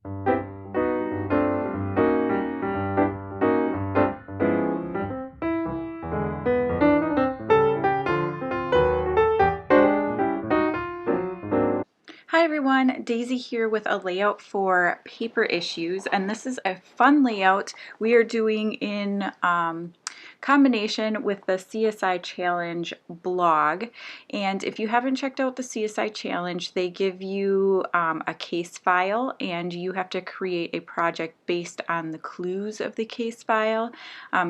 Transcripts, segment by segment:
Hi everyone, Daisy here with a layout for paper issues, and this is a fun layout we are doing in combination with the CSI Challenge blog. And if you haven't checked out the CSI Challenge, they give you a case file and you have to create a project based on the clues of the case file.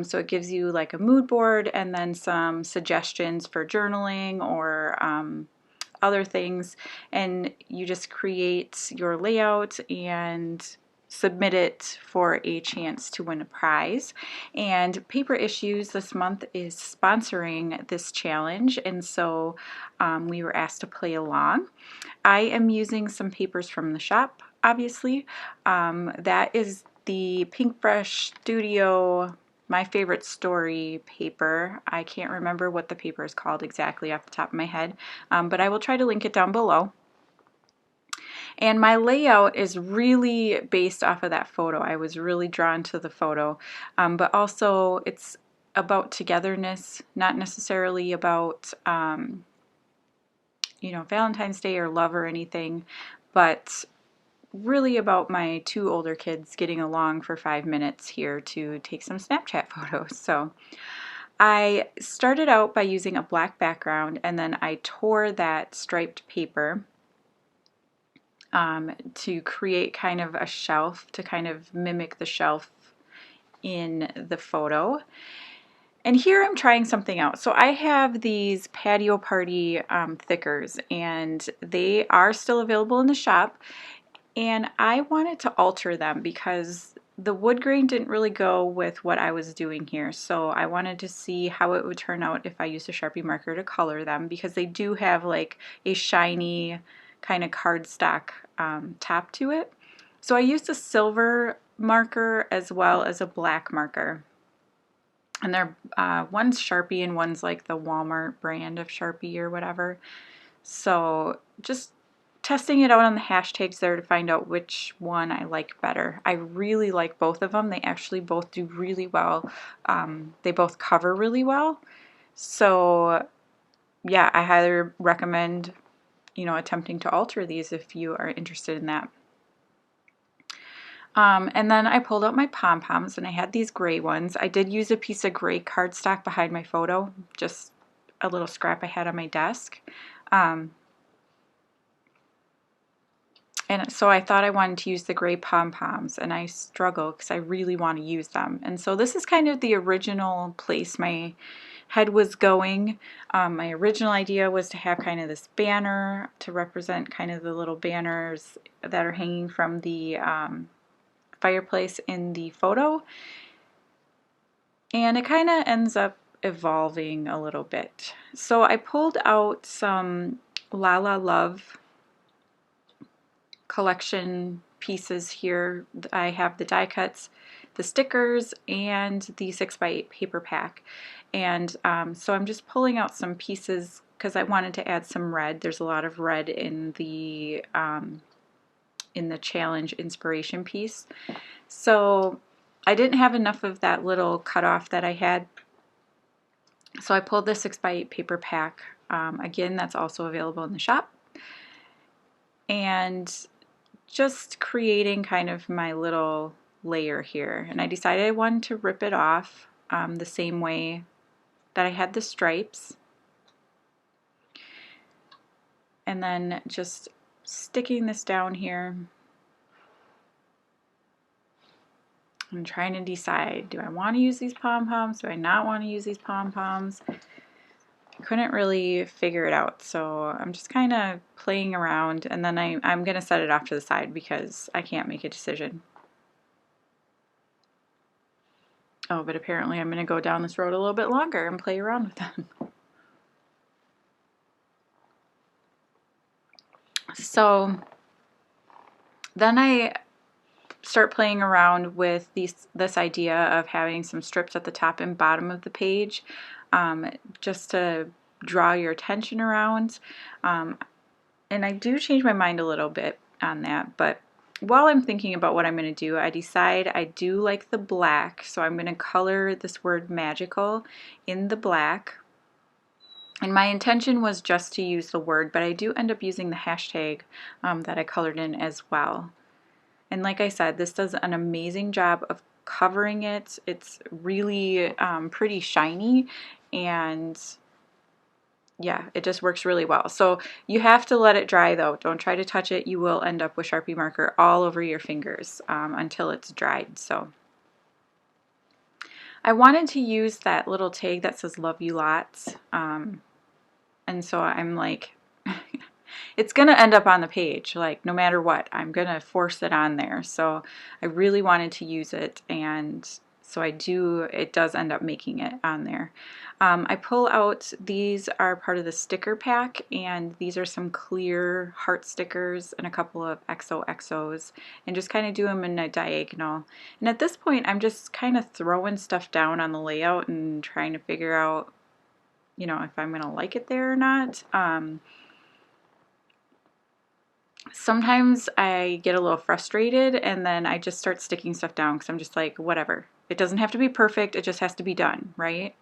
So it gives you like a mood board and then some suggestions for journaling or other things, and you just create your layout and submit it for a chance to win a prize. And Paper Issues this month is sponsoring this challenge, and so we were asked to play along. I am using some papers from the shop, obviously. That is the Pink Fresh Studio My Favorite Story paper. I can't remember what the paper is called exactly off the top of my head, but I will try to link it down below. And my layout is really based off of that photo. I was really drawn to the photo, but also it's about togetherness, not necessarily about Valentine's Day or love or anything, but really about my two older kids getting along for 5 minutes here to take some Snapchat photos. So I started out by using a black background, and then I tore that striped paper to create kind of a shelf to kind of mimic the shelf in the photo. And here I'm trying something out. So I have these patio party thickers, and they are still available in the shop. And I wanted to alter them because the wood grain didn't really go with what I was doing here. So I wanted to see how it would turn out if I used a Sharpie marker to color them, because they do have like a shiny kind of cardstock top to it. So I used a silver marker as well as a black marker. And they're one's Sharpie and one's like the Walmart brand of Sharpie or whatever. So just testing it out on the hashtags there to find out which one I like better. I really like both of them. They actually both do really well. They both cover really well. So yeah, I highly recommend, attempting to alter these if you are interested in that. And then I pulled out my pom-poms, and I had these gray ones. I did use a piece of gray cardstock behind my photo, just a little scrap I had on my desk. And so I thought I wanted to use the gray pom-poms, and I struggle because I really want to use them. And so this is kind of the original place my head was going. My original idea was to have kind of this banner to represent kind of the little banners that are hanging from the fireplace in the photo. And it kind of ends up evolving a little bit. So I pulled out some La La Love collection pieces here. I have the die cuts, the stickers, and the 6x8 paper pack. And so I'm just pulling out some pieces because I wanted to add some red. There's a lot of red in the challenge inspiration piece. So I didn't have enough of that little cutoff that I had. So I pulled the 6x8 paper pack. Again, that's also available in the shop. And just creating kind of my little layer here. And I decided I wanted to rip it off the same way that I had the stripes. And then just sticking this down here. I'm trying to decide, do I want to use these pom-poms? Do I not want to use these pom-poms? I couldn't really figure it out, so I'm just kind of playing around, and then I'm going to set it off to the side because I can't make a decision. Oh, but apparently I'm going to go down this road a little bit longer and play around with them. So then I start playing around with this idea of having some strips at the top and bottom of the page, just to draw your attention around. And I do change my mind a little bit on that, but while I'm thinking about what I'm going to do, I decide I do like the black, so I'm going to color this word magical in the black. And my intention was just to use the word, but I do end up using the hashtag that I colored in as well. And like I said, this does an amazing job of covering it. It's really pretty shiny, and yeah, it just works really well. So you have to let it dry though. Don't try to touch it. You will end up with Sharpie marker all over your fingers until it's dried. So I wanted to use that little tag that says love you lots. And so I'm like, it's going to end up on the page, like no matter what, I'm going to force it on there. So I really wanted to use it, and so it does end up making it on there. I pull out, these are part of the sticker pack, and these are some clear heart stickers and a couple of XOXOs, and just kind of do them in a diagonal. And at this point, I'm just kind of throwing stuff down on the layout and trying to figure out, you know, if I'm going to like it there or not. Sometimes I get a little frustrated and then I just start sticking stuff down because I'm just like, whatever. It doesn't have to be perfect, it just has to be done, right?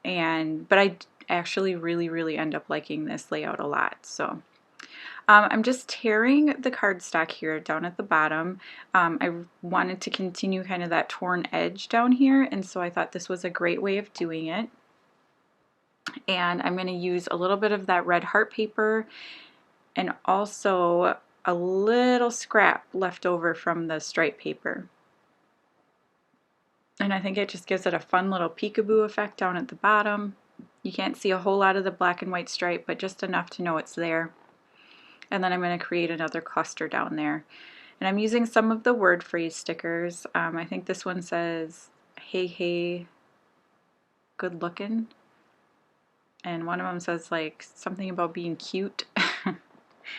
But I actually really end up liking this layout a lot. So I'm just tearing the cardstock here down at the bottom. I wanted to continue kind of that torn edge down here, and so I thought this was a great way of doing it. And I'm going to use a little bit of that red heart paper and also a little scrap left over from the stripe paper. And I think it just gives it a fun little peekaboo effect down at the bottom. You can't see a whole lot of the black and white stripe, but just enough to know it's there. And then I'm going to create another cluster down there. And I'm using some of the word phrase stickers. I think this one says, hey, hey, good looking. And one of them says like something about being cute.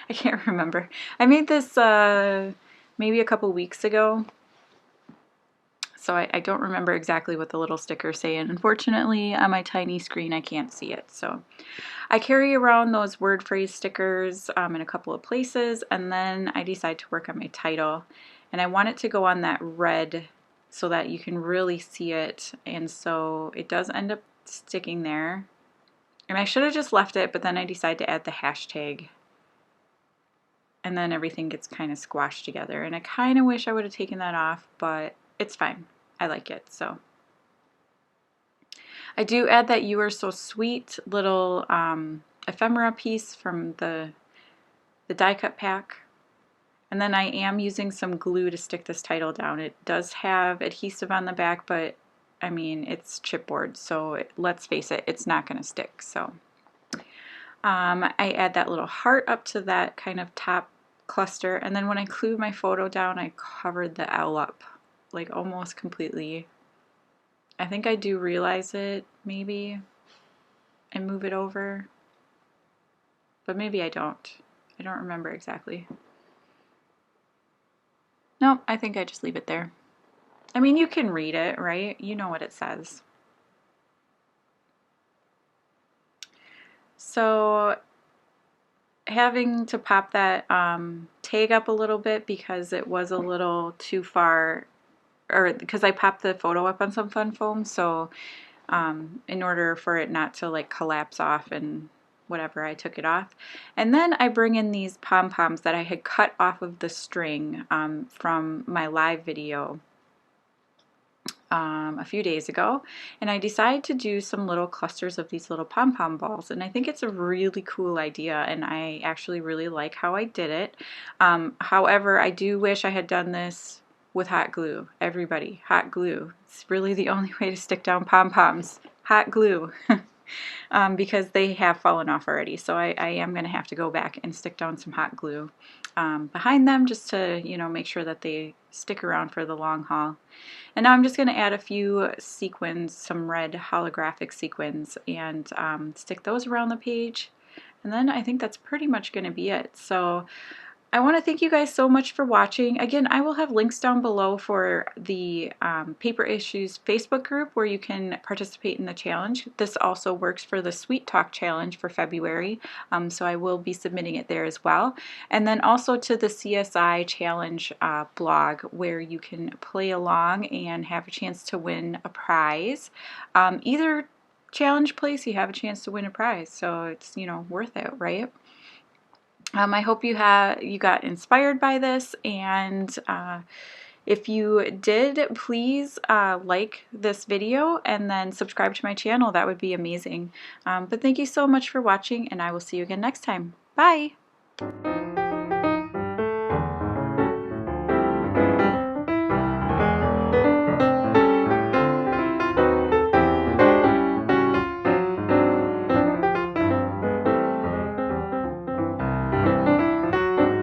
I can't remember. I made this maybe a couple weeks ago, so I don't remember exactly what the little stickers say, and unfortunately on my tiny screen I can't see it. So I carry around those word phrase stickers in a couple of places, and then I decide to work on my title, and I want it to go on that red so that you can really see it, and so it does end up sticking there. And I should have just left it, but then I decided to add the hashtag. And then everything gets kind of squashed together. And I kind of wish I would have taken that off, but it's fine. I like it. So I do add that You Are So Sweet little ephemera piece from the die cut pack. And then I am using some glue to stick this title down. It does have adhesive on the back, but I mean, it's chipboard, so let's face it, it's not going to stick. So I add that little heart up to that kind of top cluster, and then when I glued my photo down, I covered the L up like almost completely. I think I do realize it maybe and move it over, but maybe I don't. I don't remember exactly. Nope, I think I just leave it there. I mean, you can read it, right? You know what it says. So having to pop that tag up a little bit because it was a little too far, or because I popped the photo up on some fun foam, so in order for it not to like collapse off and whatever, I took it off. And then I bring in these pom-poms that I had cut off of the string from my live video a few days ago, and I decided to do some little clusters of these little pom-pom balls, and I think it's a really cool idea, and I actually really like how I did it. However, I do wish I had done this with hot glue. Everybody, hot glue. It's really the only way to stick down pom-poms. Hot glue. Because they have fallen off already, so I am going to have to go back and stick down some hot glue behind them just to, you know, make sure that they stick around for the long haul. And now I'm just going to add a few sequins, some red holographic sequins, and stick those around the page. And then I think that's pretty much going to be it. So I want to thank you guys so much for watching. Again, I will have links down below for the Paper Issues Facebook group where you can participate in the challenge. This also works for the Sweet Talk Challenge for February, so I will be submitting it there as well. And then also to the CSI Challenge blog where you can play along and have a chance to win a prize. Either challenge place, you have a chance to win a prize, so it's, you know, worth it, right? I hope you got inspired by this, and if you did, please like this video and then subscribe to my channel. That would be amazing. But thank you so much for watching, and I will see you again next time. Bye!